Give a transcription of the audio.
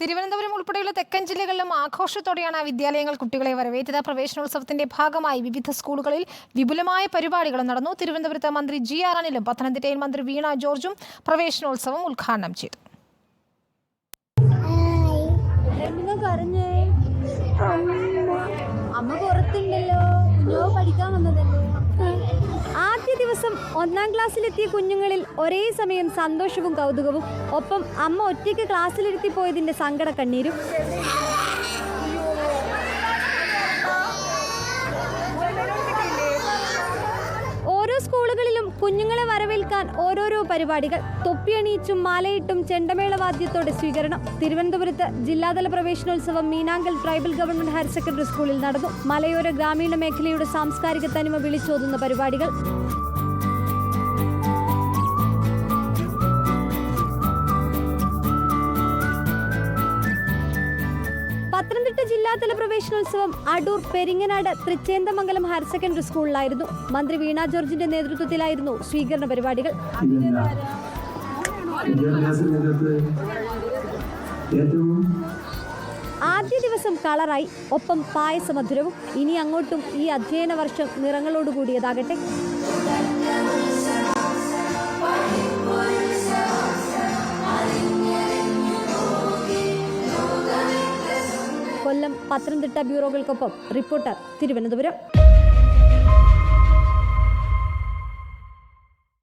തിരുവനന്തപുരം ഉൾപ്പെടെയുള്ള തെക്കൻ ജില്ലകളിലും ആഘോഷത്തോടെയാണ് വിദ്യാലയങ്ങൾ കുട്ടികളെ വരവേറ്റത്. പ്രവേശനോത്സവത്തിന്റെ ഭാഗമായി വിവിധ സ്കൂളുകളിൽ വിപുലമായ പരിപാടികൾ നടന്നു. തിരുവനന്തപുരത്ത് മന്ത്രി ജി.ആർ. അനിലും പത്തനംതിട്ടയിൽ മന്ത്രി വീണ ജോർജും പ്രവേശനോത്സവം ഉദ്ഘാടനം ചെയ്തു. ആദ്യ ദിവസം 1ാം ക്ലാസ്സിലെത്തിയ കുഞ്ഞുങ്ങളിൽ ഒരേ സമയം സന്തോഷവും കൗതുകവും, ഒപ്പം അമ്മ ഒറ്റയ്ക്ക് ക്ലാസ്സിലിരുത്തി പോയതിന്റെ സങ്കട കണ്ണീരും. ഓരോ സ്കൂളുകളിലും കുഞ്ഞുങ്ങളെ വരവേൽക്കാൻ ഓരോരോ പരിപാടികൾ. തൊപ്പിയണിയിച്ചും മാലയിട്ടും ചെണ്ടമേളവാദ്യത്തോടെ സ്വീകരണം. തിരുവനന്തപുരത്ത് ജില്ലാതല പ്രവേശനോത്സവം Meenankal tribal government higher secondary സ്കൂളിൽ നടന്നു. മലയോര ഗ്രാമീണ മേഖലയുടെ സാംസ്കാരിക തനിമ വിളിച്ചോതുന്ന പരിപാടികൾ. പത്തനംതിട്ട ജില്ലാതല പ്രവേശനോത്സവം അടൂർ, പെരിങ്ങനാട്, തൃച്ചേന്ദമംഗലം ഹയർ സെക്കൻഡറി സ്കൂളിലായിരുന്നു. മന്ത്രി വീണ ജോർജിന്റെ നേതൃത്വത്തിലായിരുന്നു സ്വീകരണ പരിപാടികൾ. ആദ്യ ദിവസം കളറായി, ഒപ്പം പായസമധുരവും. ഇനി അങ്ങോട്ടും ഈ അധ്യയന വർഷം നിറങ്ങളോടുകൂടിയതാകട്ടെ. കൊല്ലം, പത്തനംതിട്ട ബ്യൂറോകൾക്കൊപ്പം റിപ്പോർട്ടർ, തിരുവനന്തപുരം.